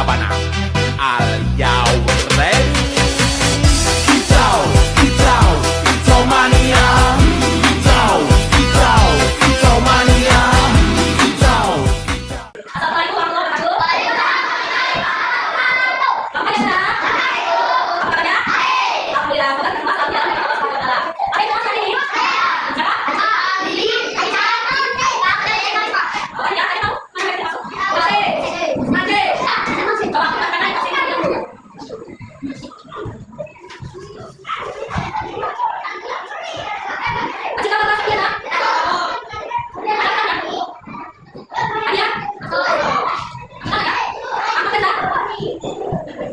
Sabana. Are you ready? Kicau, kicau, kicau mania. Kicau, kicau, kicau mania. Kicau, kicau. Assalamualaikum warahmatullahi wabarakatuh. Apa kabar? Apa kabarnya? Alhamdulillah, bukan cuma saja. Ada yang hari ini? Siapa? Lili, Aisyah. Oh ya, ada tahu? Mana yang masuk? Masih. Coba kita naik ke sini dulu. Masih kamu masuk ya, nak? Ada kan ya? Ada? Ada? Apa kata?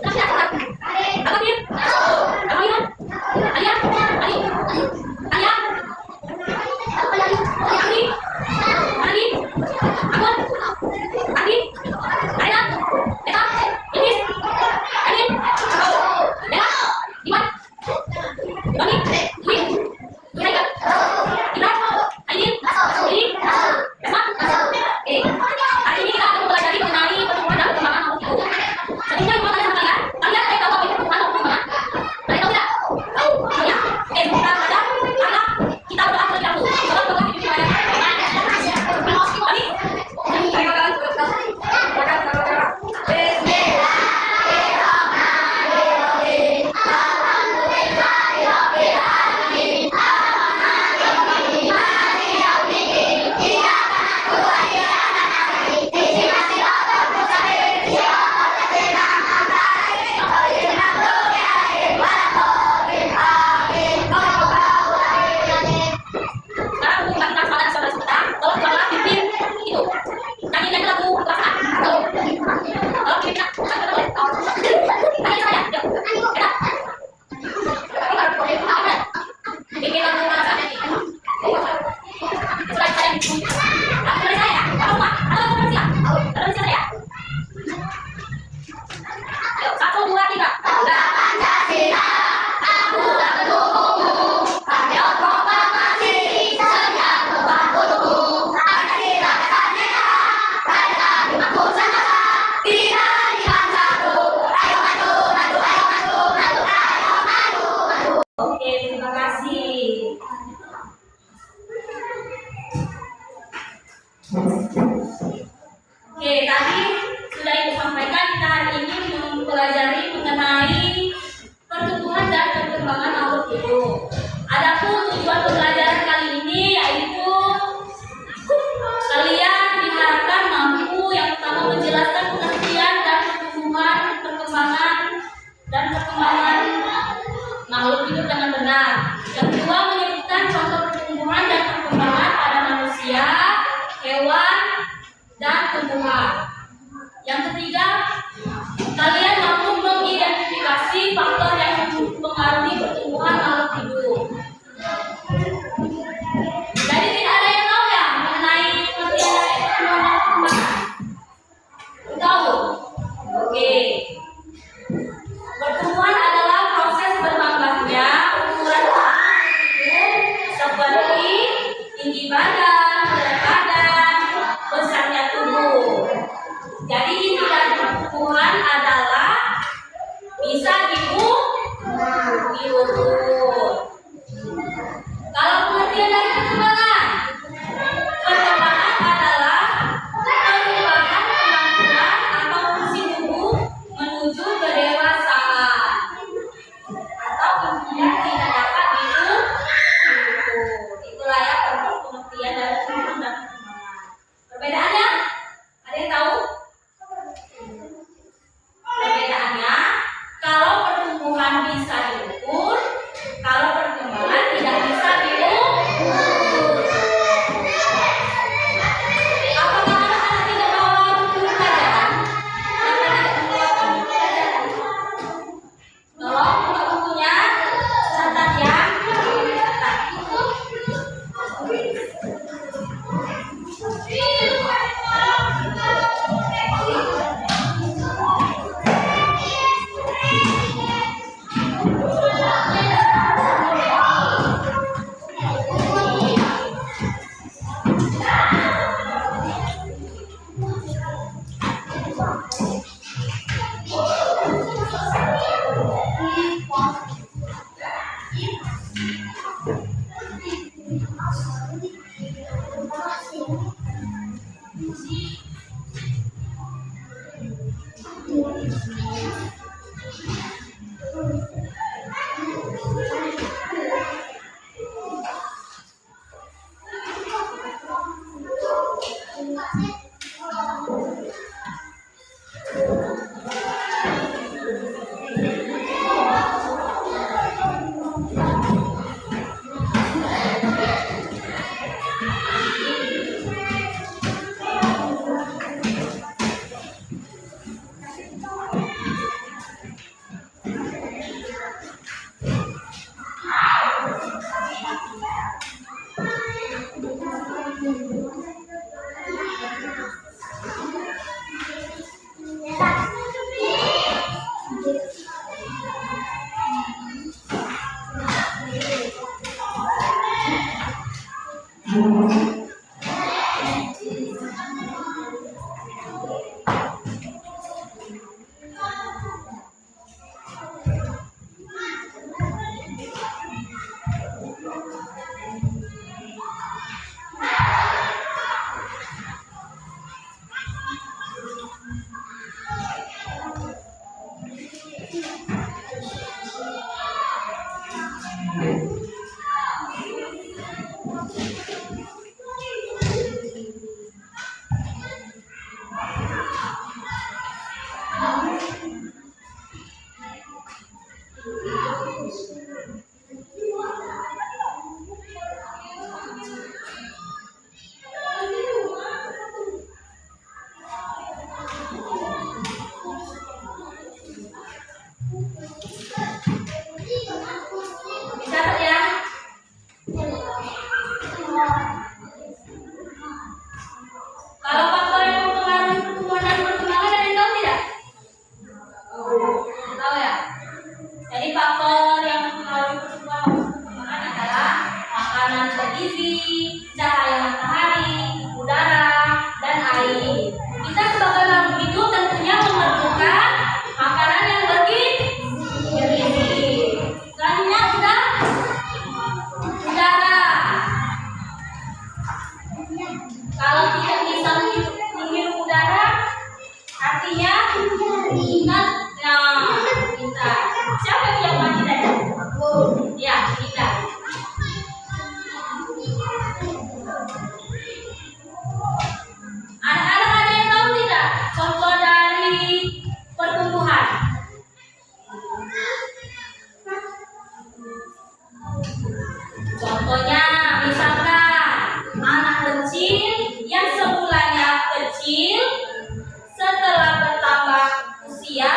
Tapi apa? Apa dia? Apa dia? Alia? Ali? Alia? Ali? Ali? Akun? Adi? Aina? Eta? Ini? Ini? Bella? Iwan? Doni? Dwi? Mereka? Ibra? Aidin? Ini? Esma? Hari ini kita akan mempelajari mengenai pertumbuhan dan perkembangan makhluk hidup. Sebelumnya gimana kalian sekalian? Kalian tahu apa itu pertumbuhan dan perkembangan? Kalian tahu tidak? Tahu? Ya? Kita baca karena kita berdoa terlebih dahulu. Sebab doa hidup kita yang terima kasih. Oke, tadi sudah Ibu sampaikan kita hari ini mempelajari mengenai pertumbuhan dan perkembangan makhluk hidup. Adapun tujuan pembelajaran kali ini yaitu kalian diharapkan mampu yang pertama menjelaskan pengertian dan pertumbuhan, perkembangan dan perkembangan makhluk hidup dengan benar. Yang kedua, menyebutkan contoh pertumbuhan dan perkembangan pada manusia, hewan, dan tumbuhan. Yang ketiga, kalian mampu mengidentifikasi faktor yang mempengaruhi pertumbuhan makhluk hidup. Jadi tidak ada yang tahu ya mengenai pengertian dari pertumbuhan dan perkembangan? Tahu? Oke. Pertumbuhan adalah proses bertambahnya ukuran tubuh seperti tinggi badan, berat badan, besarnya tubuh. Jadi inti dari pertumbuhan adalah bisa diukur. Kalau pengertian dari perkembangan, perkembangan adalah perubahan kemampuan atau fungsi tubuh Dicatat ya. Kalau faktor yang mempengaruhi pertumbuhan dan perkembangan ada yang tahu tidak? Tahu ya? Jadi faktor yang mempengaruhi pertumbuhan dan perkembangan adalah makanan bergizi, cahaya matahari, udara, dan air. Kita sebagai makhluk hidup tentunya memerlukan makanan yang bergizi. Selanjutnya udara. Kalau tidak bisa menghirup udara, artinya ingat. Nah, kita. Siapa yang mati tadi? Ya, kita. Anak-anak ada yang tahu tidak contoh dari pertumbuhan? Contohnya, misalkan anak kecil yang semulanya kecil, setelah bertambah usia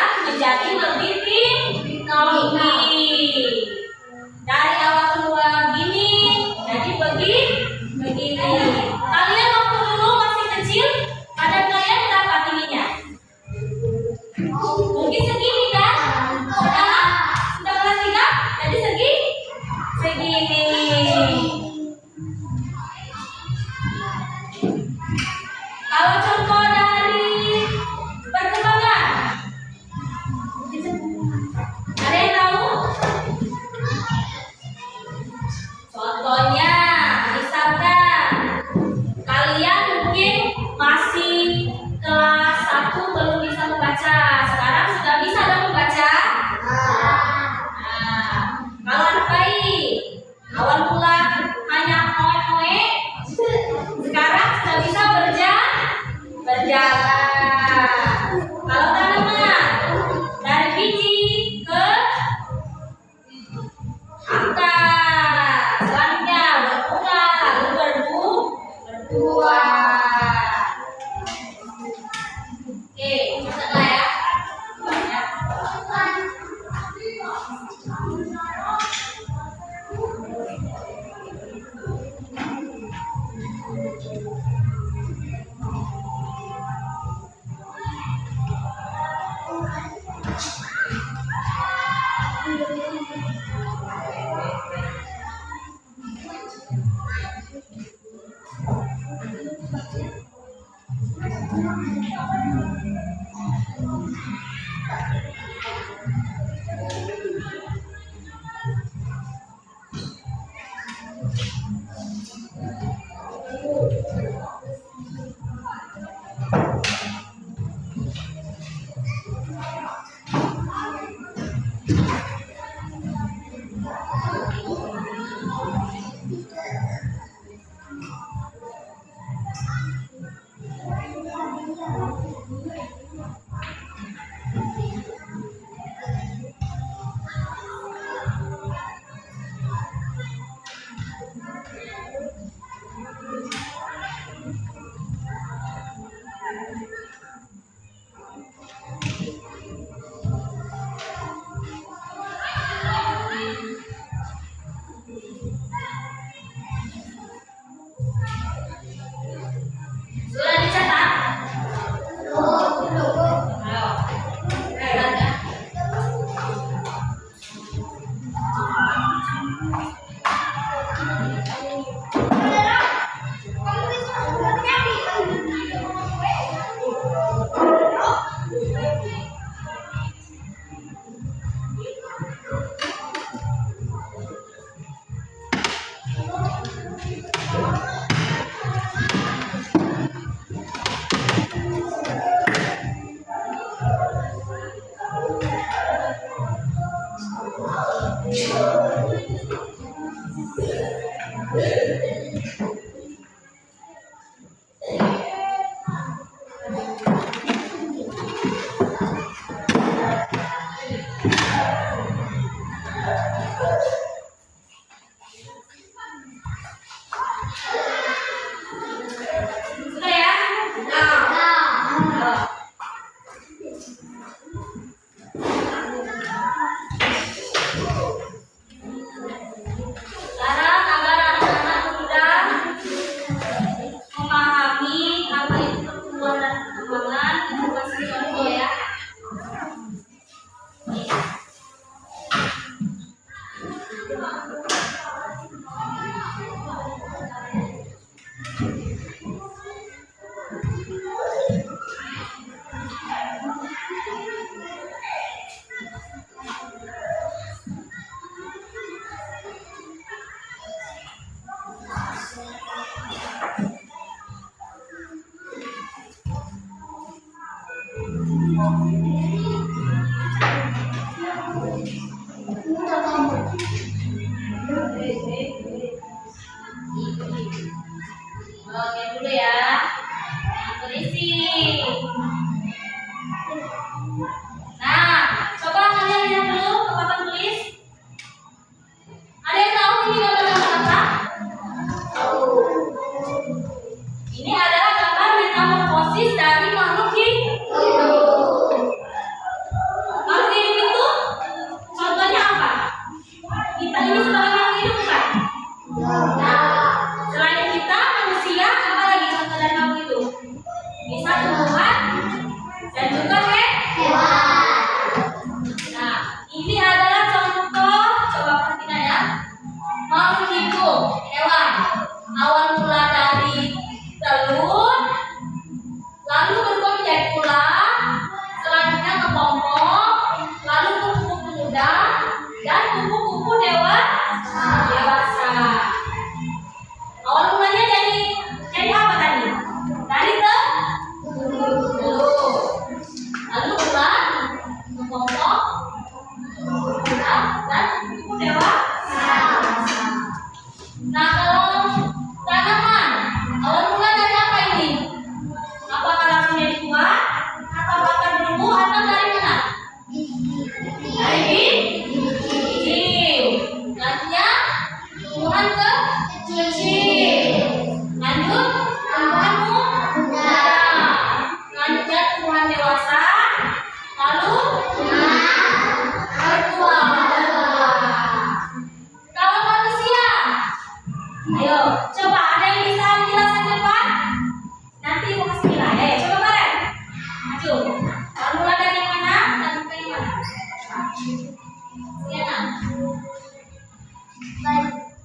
Sudah ya? Nah. Sekarang agar anak-anak mudah memahami apa itu pertumbuhan dan perkembangan, itu kasih contoh ya. Oke dulu ya. Berisi. Nah, coba kalian lihat dulu ke papan tulis. Ada yang tahu ini gambar apa? Ini adalah gambar metamorfosis dari makhluk hidup. Makhluk hidup itu contohnya apa? Kita ini sebagai makhluk hidup bukan? Nah, selain kita manusia, apa lagi contoh dari makhluk hidup? Bisa tumbuhan dan juga hewan. Nah, ini adalah contoh, coba perhatikan ya. Makhluk hidup, hewan. Awal mula dari telur, lalu berubah menjadi ular, selanjutnya kepompong, lalu kupu-kupu muda, dan kupu-kupu dewasa. Awal mulanya jadi apa tadi? Dari telur, lalu ular, kepompong, muda, dan kupu dewasa. Nah, kalau tanaman, awal mula dari apa ini? Apakah langsung jadi buah, atau bakar dulu, atau dari mana? Dari biji. Selanjutnya tumbuhan kecil. Lanjut tumbuhan muda. Selanjutnya tumbuhan dewasa. Lalu berbuah. Kalau manusia, ayo coba ada yang bisa menjelaskan ke depan? Nanti ibu kasih nilai. Coba bareng. Maju. Kalau mulai dari yang mana? Dan ke yang mana? Siana.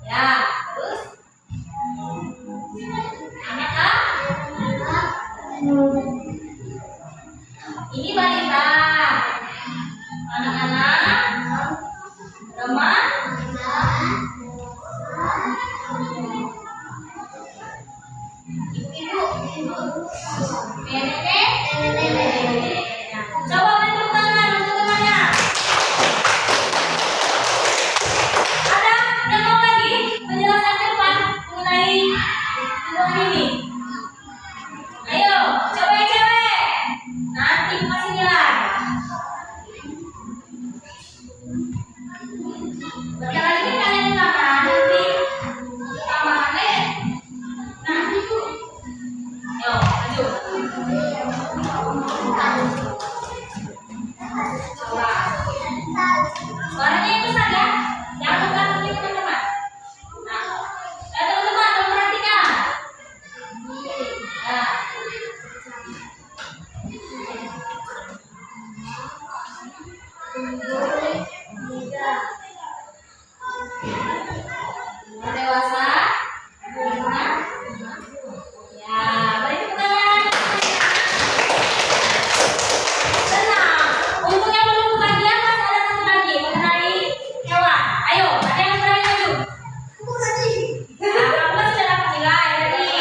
Ya, terus? Anak ah? Ini balita. Anak-anak, remaja, ibu-ibu, nenek. Coba beri tepuk tangan untuk temannya. Ada yang mau lagi menjelaskan ke depan mengenai tumbuhan ini? Ayo, coba yang cewek. Nanti aku kasih nilai. Bentar lagi kalian makan, nanti tambahannya. Nah, itu. Ayo, maju. Coba. Suaranya yang besar ya. Jangan lupa nanti teman-teman. Nah, teman-teman perhatikan. Nah. Dewasa, ya, beri tepuk tangan. Tenang, untuk yang belum kebagian masih ada satu lagi mengenai hewan. Ayo, ada yang berani maju? Nah, kamu masih dapat nilai tadi.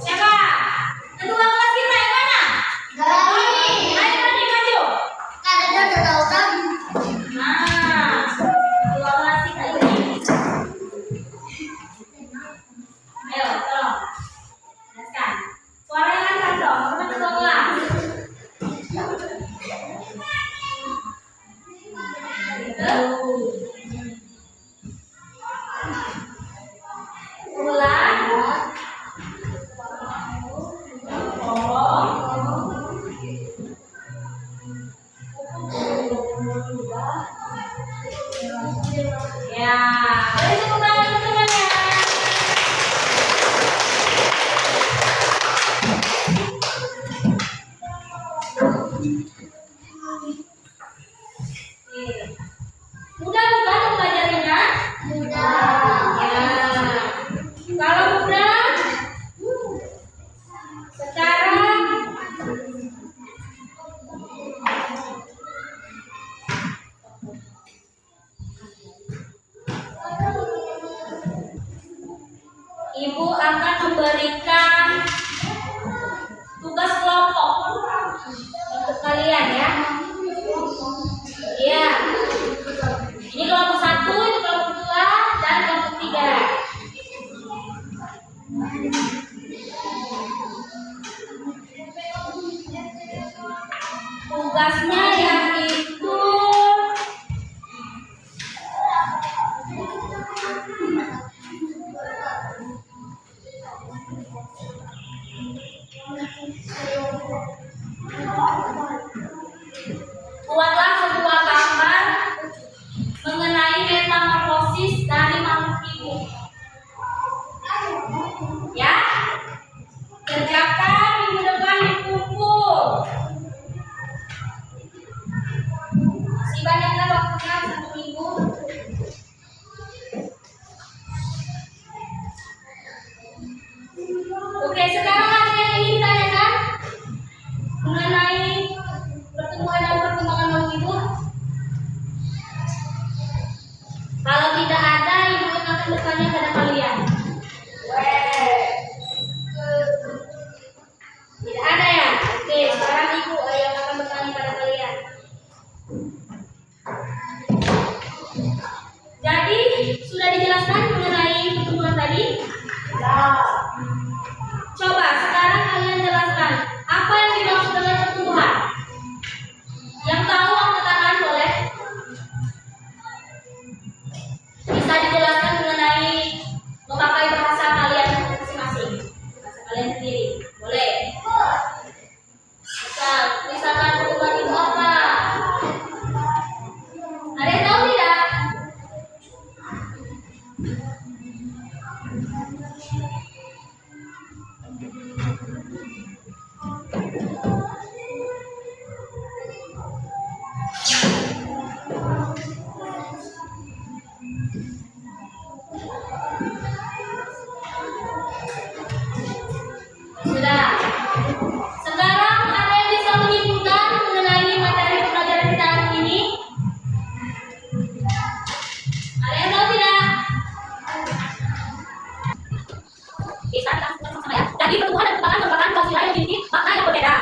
Siapa? Ketua kelas kita yang mana? Ayo, berani maju. Ulang. Ya, beri tepuk tangan untuk semuanya. Mudah bukan mempelajarinya? Mudah. Ya. Kalau mudah, sekarang Ibu akan memberikan tugas kelompok untuk kalian ya. Iya. Ini kelompok 1, ini kelompok 2, dan kelompok 3. Tugasnya yaitu buatlah sebuah gambar mengenai metamorfosis dari makhluk hidup. Ya, kerjakan minggu depan dikumpul. Masih banyaklah waktunya 1 minggu. Oke, sekarang ada yang ingin ditanyakan mengenai pertumbuhan dan perkembangan makhluk hidup? Kalau tidak ada, ibu akan bertanya pada kalian. Tidak ada ya? Oke, sekarang ibu yang akan bertanya pada kalian. Jadi, sudah dijelaskan mengenai pertumbuhan tadi? Coba sekarang kalian jelaskan apa yang dimaksud dengan pertumbuhan. Yang tahu angkat tangan boleh. Bisa dijelaskan mengenai memakai bahasa kalian masing-masing, bahasa kalian sendiri. Boleh. Misalkan pertumbuhan itu apa? Ada yang tahu tidak? Sudah. Sekarang ada yang bisa menyimpulkan mengenai materi pelajaran kita hari ini? Ada yang tahu tidak? Bisa kita langsung sama ya. Jadi pertumbuhan dan perkembangan merupakan dua sila yang memiliki makna yang berbeda.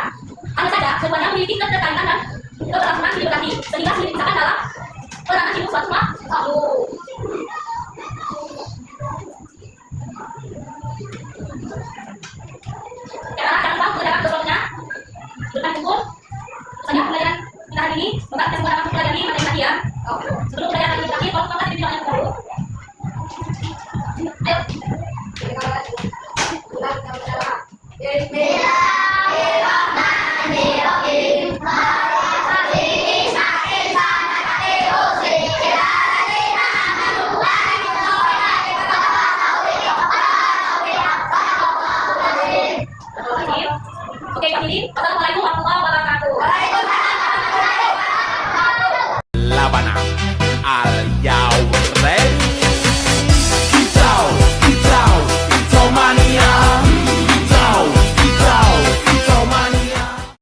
Hanya saja keduanya memiliki keterkaitan dan keberlangsungan silih berganti, sehingga silih misalkan dalam peranan hidup suatu makhluk. Jangan lupa mengerjakan tugasnya. Depan kumpul. Saja pelajaran kita hari ini. Semoga kita semua dapat mempelajari materi tadi ya. Sebelum pelajaran tadi terakhir, kalau kita tidak yang baru. Ayo. Oke, Kak Lili. Assalamualaikum warahmatullahi wabarakatuh. Labana al